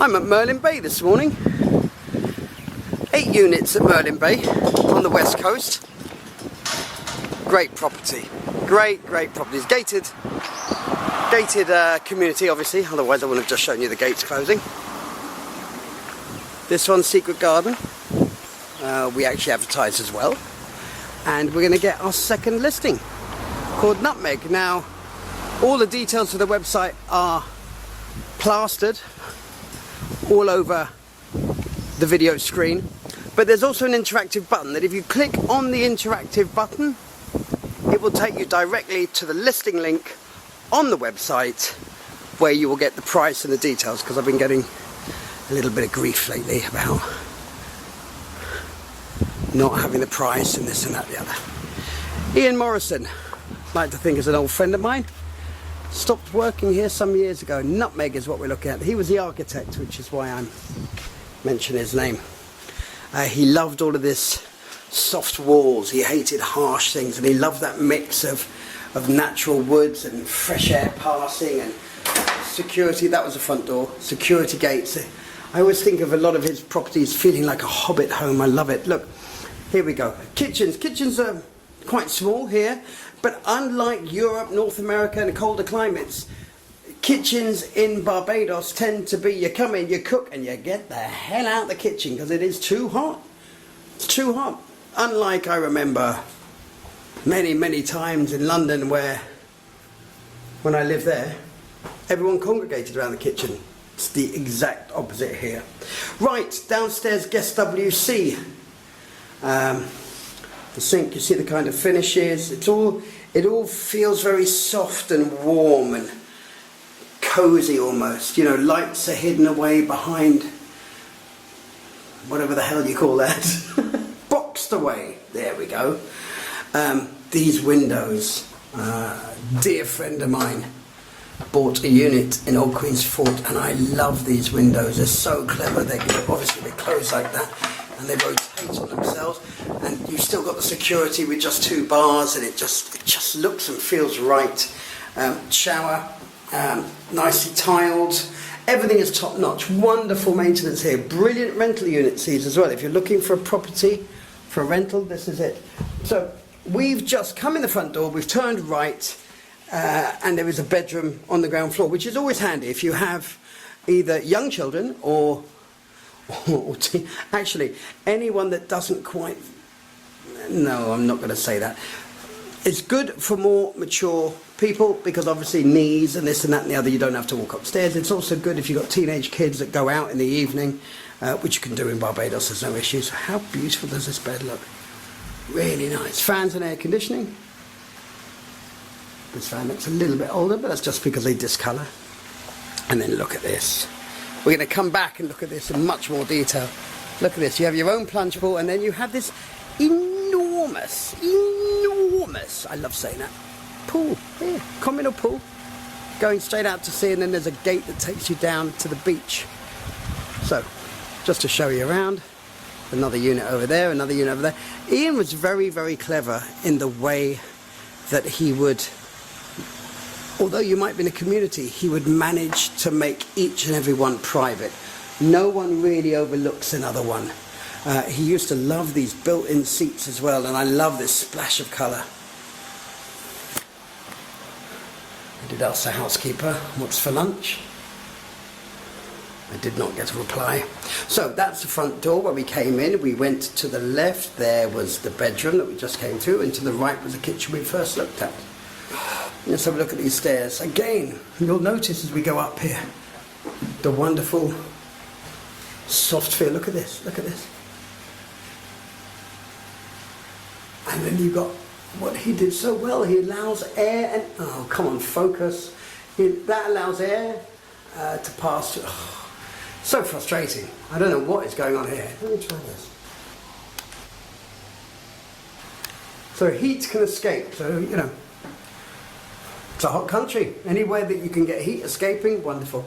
I'm at Merlin Bay this morning. 8 units at Merlin Bay on the west coast. Great property. Great property. It's gated community, obviously, otherwise I wouldn't have just shown you the gates closing. This one's Secret Garden. We actually advertise as well. And we're going to get our second listing called Nutmeg. Now, all the details of the website are plastered all over the video screen, but there's also an interactive button that if you click on the interactive button, it will take you directly to the listing link on the website where you will get the price and the details, because I've been getting a little bit of grief lately about not having the price and this and that and the other. Ian Morrison, I'd like to think is an old friend of mine, stopped working here some years ago. Nutmeg is what we're looking at. He was the architect, which is why I'm mentioning his name. He loved all of this soft walls, he hated harsh things, and he loved that mix of natural woods and fresh air passing and security. That was the front door, security gates. I always think of a lot of his properties feeling like a hobbit home. I love it. Look, here we go. Kitchens are quite small here, but unlike Europe, North America and the colder climates, kitchens in Barbados tend to be, you come in, you cook and you get the hell out of the kitchen because it is too hot. It's too hot. Unlike, I remember many times in London where, when I lived there, everyone congregated around the kitchen. It's the exact opposite here. Right, downstairs guest WC. The sink, you see the kind of finishes. It all feels very soft and warm and cozy almost. You know, lights are hidden away behind whatever the hell you call that. Boxed away. There we go. These windows. Dear friend of mine bought a unit in Old Queen's Fort, and I love these windows. They're so clever. Obviously they close like that and they rotate on themselves, and you've still got the security with just 2 bars, and it just looks and feels right. Shower, nicely tiled. Everything is top notch. Wonderful maintenance here. Brilliant rental units these as well. If you're looking for a property for a rental, this is it. So we've just come in the front door, we've turned right, and there is a bedroom on the ground floor, which is always handy if you have either young children or actually anyone that doesn't quite, no, I'm not going to say that. It's good for more mature people because obviously knees and this and that and the other, you don't have to walk upstairs. It's also good if you've got teenage kids that go out in the evening, which you can do in Barbados, there's no issues. How beautiful does this bed look? Really nice. Fans and air conditioning. This fan looks a little bit older, but that's just because they discolour. And then look at this. We're going to come back and look at this in much more detail. Look at this. You have your own plunge pool, and then you have this enormous, I love saying that, pool here, communal pool, going straight out to sea, and then there's a gate that takes you down to the beach. So, just to show you around, another unit over there, another unit over there. Ian was very clever in the way that he would, although you might be in a community, he would manage to make each and every one private. No one really overlooks another one. He used to love these built-in seats as well, and I love this splash of colour. I did ask the housekeeper what's for lunch. I did not get a reply. So that's the front door where we came in. We went to the left, there was the bedroom that we just came through, and to the right was the kitchen we first looked at. Let's have a look at these stairs. Again, you'll notice as we go up here, the wonderful soft feel. Look at this, look at this. And then you've got what he did so well. He allows air and, oh come on, focus. That allows air to pass through. Oh, so frustrating. I don't know what is going on here. Let me try this. So heat can escape, so you know. It's a hot country. Anywhere that you can get heat escaping, wonderful.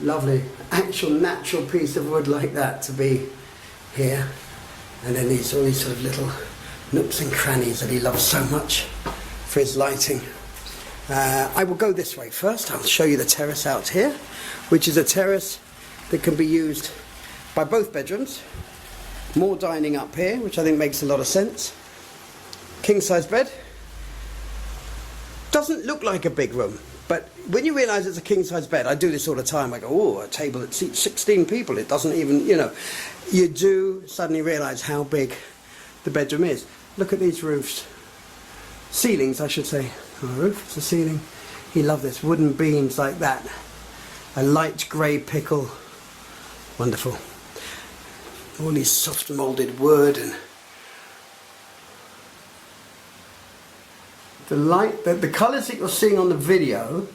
Lovely, actual natural piece of wood like that to be here. And then all these sort of little nooks and crannies that he loves so much for his lighting. I will go this way first. I'll show you the terrace out here, which is a terrace that can be used by both bedrooms. More dining up here, which I think makes a lot of sense. King size bed. Doesn't look like a big room, but when you realise it's a king size bed, I do this all the time. I go, oh, a table that seats 16 people. It doesn't even, you know, you do suddenly realise how big the bedroom is. Look at these roofs. Ceilings, I should say. Oh, a roof, it's a ceiling. You love this. Wooden beams like that. A light grey pickle. Wonderful. All these soft moulded wood and the light, the colours that you're seeing on the video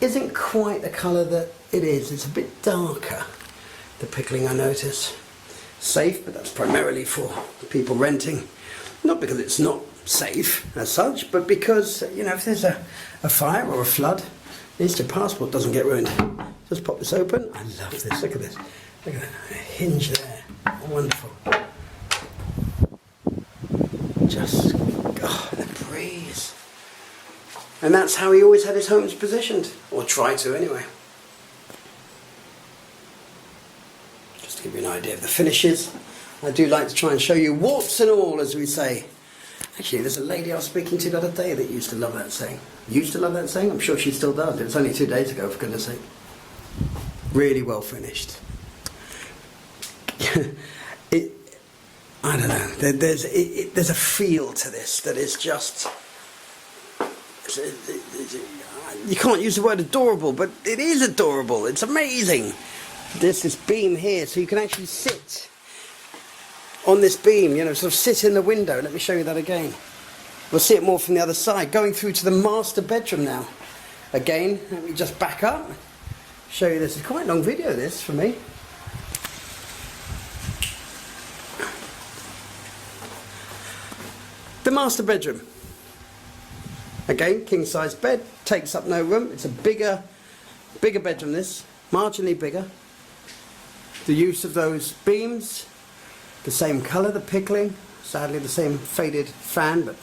isn't quite the colour that it is. It's a bit darker, the pickling, I notice. Safe, but that's primarily for people renting. Not because it's not safe as such, but because, you know, if there's a fire or a flood, at least your passport doesn't get ruined. Just pop this open. I love this. Look at this. Look at that. A hinge there. Wonderful. Just, oh, the breeze. And that's how he always had his homes positioned. Or try to, anyway. Just to give you an idea of the finishes. I do like to try and show you warts and all, as we say. Actually, there's a lady I was speaking to the other day that used to love that saying. Used to love that saying? I'm sure she still does. It was only 2 days ago, for goodness sake. Really well finished. I don't know. There's a feel to this that is just... You can't use the word adorable, but it is adorable. It's amazing. There's this beam here, so you can actually sit on this beam, you know, sort of sit in the window. Let me show you that again. We'll see it more from the other side. Going through to the master bedroom now. Again, let me just back up. Show you this. It's quite a long video, this, for me. The master bedroom. Again, king size bed, takes up no room. It's a bigger bedroom, this, marginally bigger. The use of those beams, the same colour, the pickling, sadly the same faded fan, but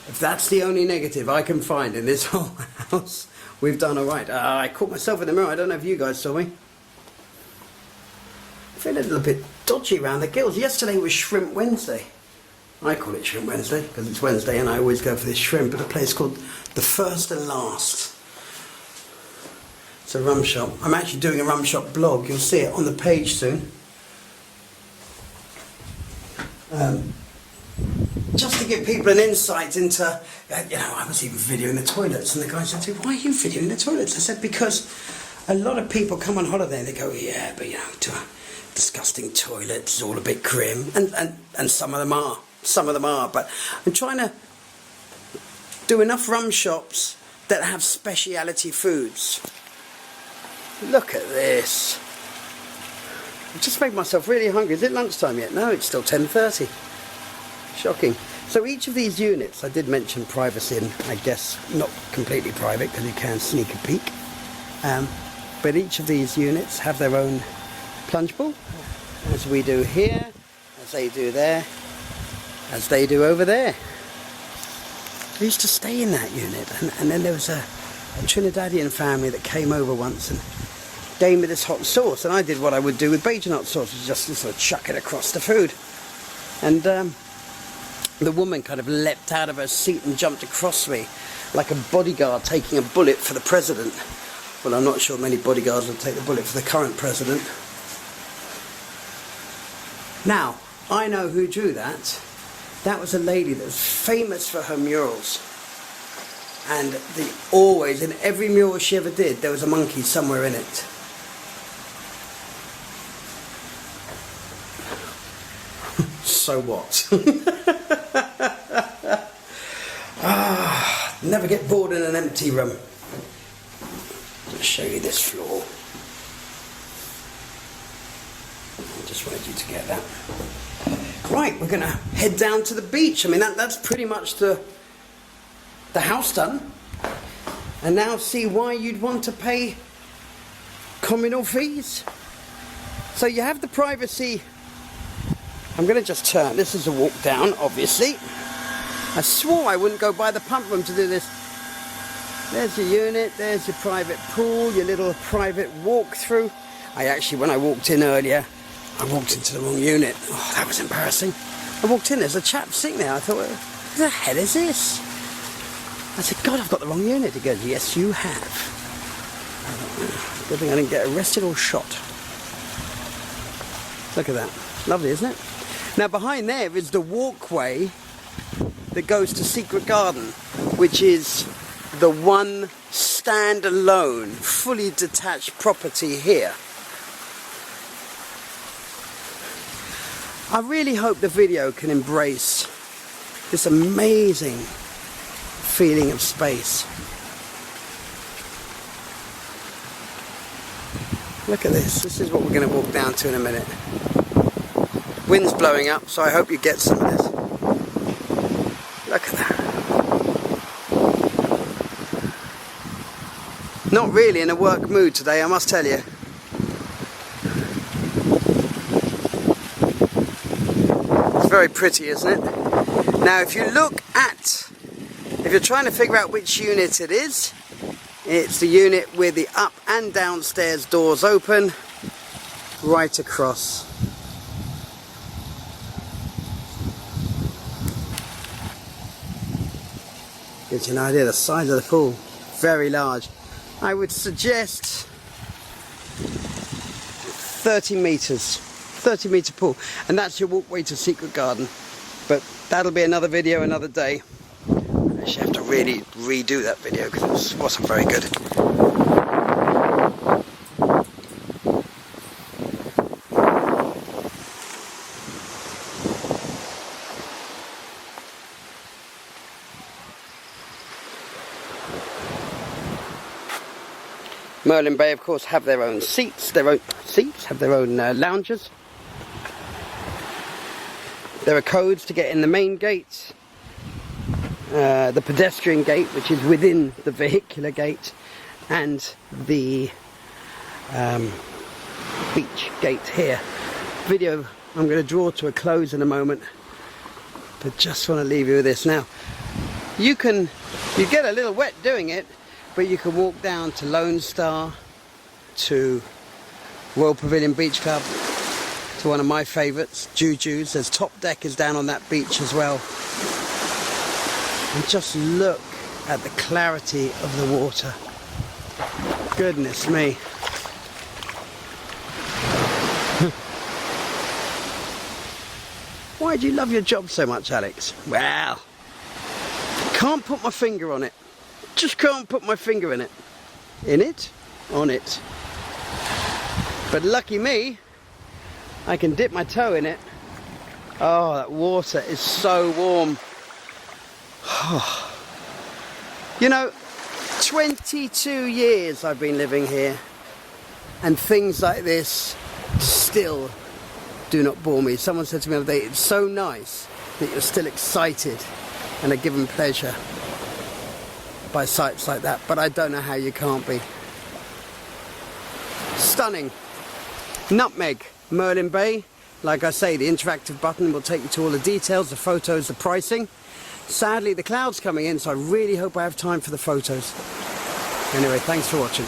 if that's the only negative I can find in this whole house, we've done alright. I caught myself in the mirror, I don't know if you guys saw me. I feel a little bit dodgy around the gills. Yesterday was Shrimp Wednesday. I call it Shrimp Wednesday because it's Wednesday and I always go for this shrimp at a place called The First and Last. It's a rum shop. I'm actually doing a rum shop blog. You'll see it on the page soon. Just to give people an insight into, you know, I was even videoing the toilets and the guy said to me, why are you videoing the toilets? I said, because a lot of people come on holiday and they go, yeah, but you know, to a disgusting toilet, it's all a bit grim. And some of them are. Some of them are, but I'm trying to do enough rum shops that have speciality foods. Look at this. I've just made myself really hungry. Is it lunchtime yet? No, it's still 10:30. Shocking. So each of these units, I did mention privacy, and I guess not completely private because you can sneak a peek. But each of these units have their own plunge pool, as we do here, as they do there, as they do over there. I used to stay in that unit, and then there was a Trinidadian family that came over once and gave me this hot sauce, and I did what I would do with Bajan hot sauce, was just to sort of chuck it across the food. And the woman kind of leapt out of her seat and jumped across me like a bodyguard taking a bullet for the president. Well, I'm not sure many bodyguards would take the bullet for the current president. Now, I know who drew that. That was a lady that was famous for her murals. And always, in every mural she ever did, there was a monkey somewhere in it. So what? Never get bored in an empty room. I'll show you this floor. I just wanted you to get that. Right, we're going to head down to the beach. I mean, that's pretty much the house done. And now see why you'd want to pay communal fees. So you have the privacy. I'm going to just turn. This is a walk down, obviously. I swore I wouldn't go by the pump room to do this. There's your unit, there's your private pool, your little private walk-through. When I walked in earlier, I walked into the wrong unit. Oh, that was embarrassing. I walked in, there's a chap sitting there. I thought, what the hell is this? I said, God, I've got the wrong unit. He goes, yes, you have. I thought, good thing I didn't get arrested or shot. Look at that. Lovely, isn't it? Now, behind there is the walkway that goes to Secret Garden, which is the one standalone, fully detached property here. I really hope the video can embrace this amazing feeling of space. Look at this. This is what we're going to walk down to in a minute. Wind's blowing up, so I hope you get some of this. Look at that. Not really in a work mood today, I must tell you. It's very pretty, isn't it? Now, if you're trying to figure out which unit it is, it's the unit with the up and downstairs doors open, right across. Gives you an idea of the size of the pool. Very large. I would suggest 30 metres. 30 metre pool. And that's your walkway to Secret Garden. But that'll be another video another day. I actually have to really redo that video because it wasn't very good. Merlin Bay, of course, have their own seats, have their own lounges. There are codes to get in the main gate, the pedestrian gate, which is within the vehicular gate, and the beach gate here. Video I'm going to draw to a close in a moment, but just want to leave you with this. Now, you get a little wet doing it, but you can walk down to Lone Star, to Royal Pavilion Beach Club, to one of my favourites, Juju's. There's Top Deck is down on that beach as well. And just look at the clarity of the water. Goodness me. Why do you love your job so much, Alex? Well, can't put my finger on it. Just can't put my finger in it. In it? On it. But lucky me, I can dip my toe in it. Oh, that water is so warm. You know, 22 years I've been living here, and things like this still do not bore me. Someone said to me the other day, it's so nice that you're still excited and are given pleasure by sights like that, but I don't know how you can't be. Stunning. Nutmeg, Merlin Bay. Like I say, the interactive button will take you to all the details, the photos, the pricing. Sadly, the cloud's coming in, so I really hope I have time for the photos. Anyway, thanks for watching.